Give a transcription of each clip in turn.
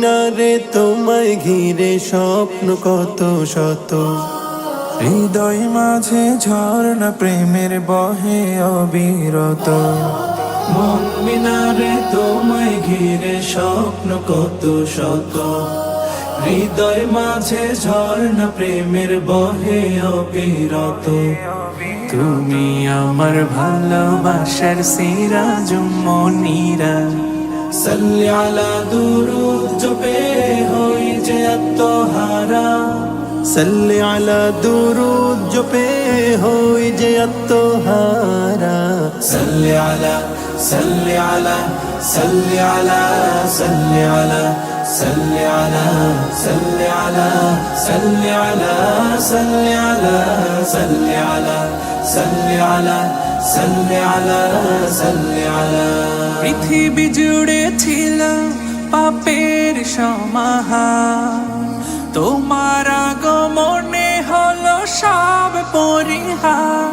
মিনারে তোমায় ঘিরে স্বপ্ন কত শত, হৃদয় মাঝে ঝর্ণা প্রেমের বহে অবিরত। মন মিনারে তোমায় ঘিরে স্বপ্ন কত শত, হৃদয় মাঝে ঝর্ণা প্রেমের বহে অবিরত। তুমি আমার ভালোবাসার সিরাজ মনিরা, সাল্লি আলা দুরুদ জপে হই যে আত্মহারা, সাল্লি আলা দুরুদ জপে হই যে আত্মহারা। সাল্লি আলা সাল্লি আলা সাল্লি আলা সাল্লি আলা সাল্লি আলা সাল্লি আলা সাল্লি আলা সাল্লি আলা সাল্লি আলা সাল্লি আলা সাল্লি আলা সাল্লি আলা। পৃথিবী জুড়ে ছিল পাপের সমাহার, তোমার আগমনে হলো সব পরিহার।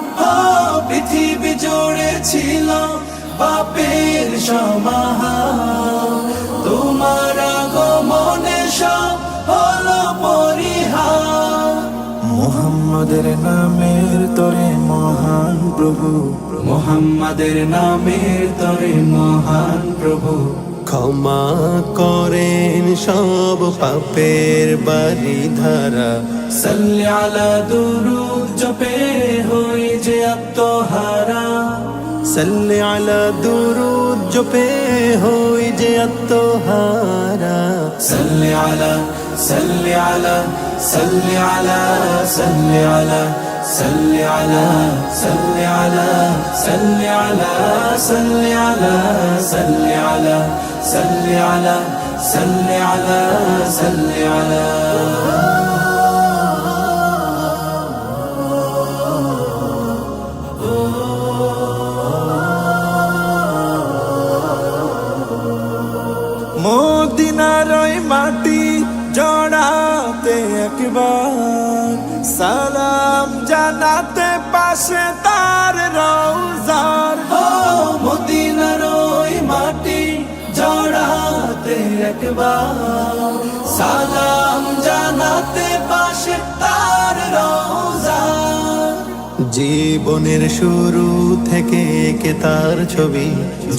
পৃথিবী জুড়ে ছিল পাপের সমাহার, তোমার আগমনে সব হলো পরিহার। মুহাম্মাদের নামের তরে মহান প্রভু, মুহাম্মাদের নামের তরে মহান প্রভু, ক্ষমা করেন সব পাপের বারিধারা। সাল্লি আলা দুরুদ জপে হই যে আত্মহারা, সাল্লি আলা দুরুদ জপে হই যে আত্মহারা। সাল্লি আলা সাল্লি আলা সাল্লি আলা সাল্লি আলা সাল্লি আলা সাল্লি আলা সাল্লি আলা সাল্লি আলা সাল্লি আলা সাল্লি আলা সাল্লি আলা সাল্লি আলা। মদিনার ওই মাটি জড়াতে একবার, সালাম জানাতে পাশে তার রওজার। মদিনার ওই মাটি জড়াতে একবার, সালাম জানাতে পাশে তার রওজার। জীবনের শুরু থেকে একে তার ছবি,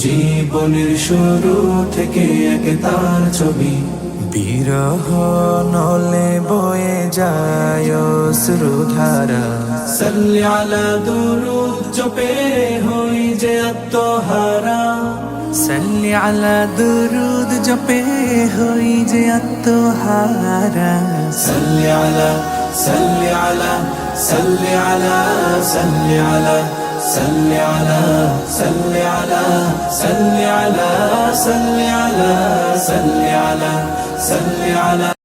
জীবনের শুরু থেকে একে তার ছবি। বিরহ নলে বয়ে যায় অশ্রুধারা, সাল্লি আলা দুরুদ জপে হই যে আত্মহারা, সাল্লি আলা দুরুদ জপে হই যে আত্মহারা। সাল্লি আলা সাল্লি আলা সাল্লি আলা সাল্লি আলা সাল্লি আলা সাল্লি আলা সাল্লি আলা সাল্লি আলা সাল্লি আলা সাল্লি আলা।